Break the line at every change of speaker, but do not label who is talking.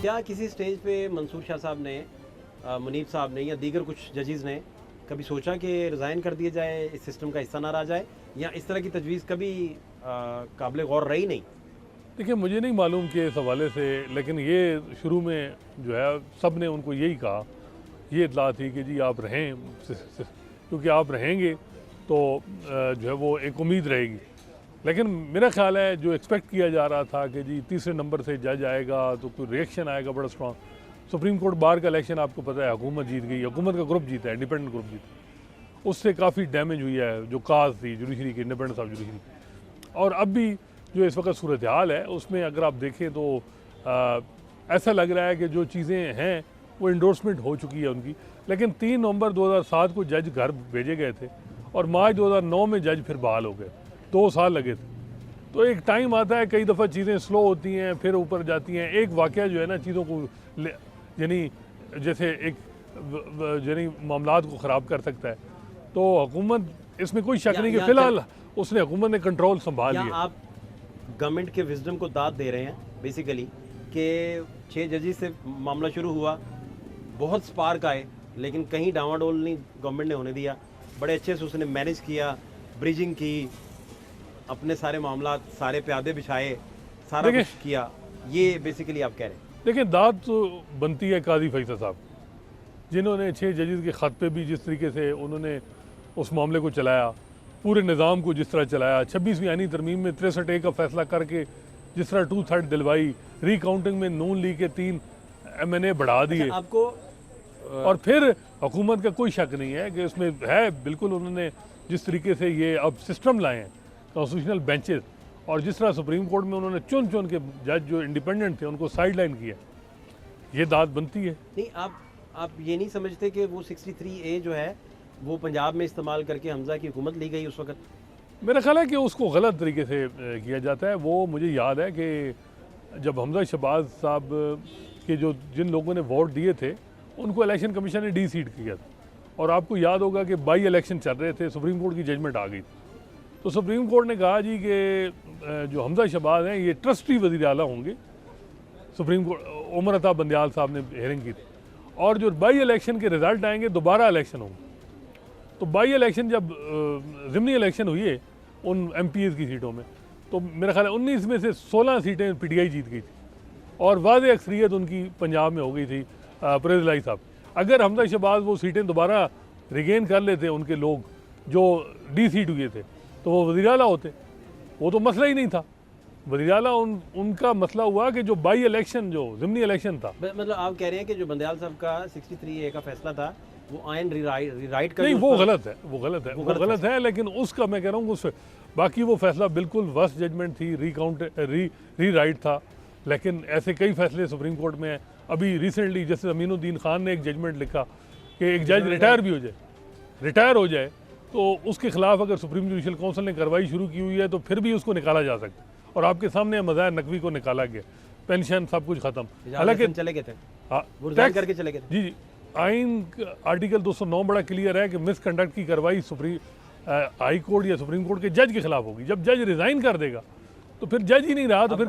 क्या किसी स्टेज पे मंसूर शाह साहब ने, मुनीब साहब ने या दीगर कुछ जजेस ने कभी सोचा कि रिज़ाइन कर दिया जाए, इस सिस्टम का हिस्सा ना रहा जाए, या इस तरह की तजवीज़ कभी काबिल गौर रही नहीं?
देखिए, मुझे नहीं मालूम कि इस हवाले से, लेकिन ये शुरू में जो है सब ने उनको यही कहा, ये इतला थी कि जी आप रहें, क्योंकि आप रहेंगे तो जो है वो एक उम्मीद रहेगी। लेकिन मेरा ख्याल है जो एक्सपेक्ट किया जा रहा था कि जी तीसरे नंबर से जज आएगा तो कोई रिएक्शन आएगा बड़ा स्ट्रॉन्ग। सुप्रीम कोर्ट बार का इलेक्शन आपको पता है हुकूमत जीत गई, हुकूमत का ग्रुप जीता है, इंडिपेंडेंट ग्रुप जीता, उससे काफ़ी डैमेज हुई है जो काज थी जुडिशरी की, इंडिपेंडेंस ऑफ जुडिशरी। और अब भी जो इस वक्त सूरत हाल है उसमें अगर आप देखें तो ऐसा लग रहा है कि जो चीज़ें हैं वो इंडोर्समेंट हो चुकी है उनकी। लेकिन 3 नवंबर 2007 को जज घर भेजे गए थे और मार्च 2009 में जज फिर बहाल हो गए, 2 साल लगे थे। तो एक टाइम आता है, कई दफ़ा चीज़ें स्लो होती हैं फिर ऊपर जाती हैं। एक वाक़या जो है ना चीज़ों को यानी जैसे एक यानी मामलात को ख़राब कर सकता है। तो हुकूमत, इसमें कोई शक नहीं कि फ़िलहाल उसने हुकूमत ने कंट्रोल संभाल लिया।
आप गवर्नमेंट के विजडम को दाद दे रहे हैं बेसिकली कि 6 जजेस से मामला शुरू हुआ, बहुत स्पार्क आए, लेकिन कहीं डावाडोल नहीं गवर्नमेंट ने होने दिया, बड़े अच्छे से उसने मैनेज किया, ब्रिजिंग की, अपने सारे मामला, सारे प्यादे बिछाए, सारा कुछ किया। ये बेसिकली आप कह रहे हैं?
देखिए, दाद तो बनती है काजी फैसल साहब, जिन्होंने 6 जजेस के ख़त पे भी जिस तरीके से उन्होंने उस मामले को चलाया, पूरे निज़ाम को जिस तरह चलाया, 26वीं आईनी तरमीम में 63A का फैसला करके जिस तरह 2/3 दिलवाई, रिकाउंटिंग में नून लीग के 3 MNA बढ़ा दिए।
आपको
और फिर हुकूमत का कोई शक नहीं है कि उसमें है, बिल्कुल उन्होंने जिस तरीके से ये अब सिस्टम लाए हैं कॉन्स्टिट्यूशनल बेंचेस, और जिस तरह सुप्रीम कोर्ट में उन्होंने चुन चुन के जज जो इंडिपेंडेंट थे उनको साइड लाइन किया, ये दाद बनती है।
नहीं, आप ये नहीं समझते कि वो 63A जो है वो पंजाब में इस्तेमाल करके हमजा की हुकूमत ली गई उस वक्त?
मेरा ख्याल है कि उसको गलत तरीके से किया जाता है। वो मुझे याद है कि जब हमजा शहबाज साहब के जो जिन लोगों ने वोट दिए थे उनको इलेक्शन कमीशन ने डी-सीट किया था, और आपको याद होगा कि बाई इलेक्शन चल रहे थे, सुप्रीम कोर्ट की जजमेंट आ गई। तो सुप्रीम कोर्ट ने कहा जी कि जो हमजा शहबाज हैं ये ट्रस्टी वज़ीर आला होंगे। सुप्रीम कोर्ट उमर अता बंदयाल साहब ने हेयरिंग की थी, और जो बाई इलेक्शन के रिज़ल्ट आएंगे दोबारा इलेक्शन होंगे। तो बाई इलेक्शन जब ज़िमनी इलेक्शन हुई है उन MPs की सीटों में, तो मेरा ख्याल है 19 में से 16 सीटें PTI जीत गई थी, और वाज़ेह अक्सरियत उनकी पंजाब में हो गई थी परवेज़ इलाही साहब। अगर हमजा शहबाज वो सीटें दोबारा रिगेन कर लेते उनके लोग जो डी-सीट हुए थे, तो वो वज़ीर आला होते। वो तो मसला ही नहीं था वज़ीर आला, उनका मसला हुआ कि जो बाई इलेक्शन जो ज़िमनी इलेक्शन था।
मतलब आप कह रहे हैं कि जो बंदयाल साहब का 63A का फैसला था वो आयन रिराइट कर,
नहीं, वो गलत है, वो गलत है, लेकिन उसका मैं कह रहा हूँ उस बाकी वो फैसला बिल्कुल वर्स्ट जजमेंट थी, री राइट था। लेकिन ऐसे कई फैसले सुप्रीम कोर्ट में हैं। अभी रिसेंटली जैसे अमीनुद्दीन खान ने एक जजमेंट लिखा कि एक जज रिटायर हो जाए तो उसके खिलाफ अगर सुप्रीम जुडिशल काउंसिल ने कार्रवाई शुरू की हुई है तो फिर भी उसको निकाला जा सकता है, और आपके सामने मज़ाहिर नकवी को निकाला गया, पेंशन सब कुछ ख़त्म,
हालांकि चले गए थे, टैक्स करके चले गए थे।
जी, आइन आर्टिकल 209 बड़ा क्लियर है कि मिसकंडक्ट की कार्रवाई हाई कोर्ट या सुप्रीम कोर्ट के जज के खिलाफ होगी। जब जज रिज़ाइन कर देगा तो फिर जज ही नहीं रहा, तो फिर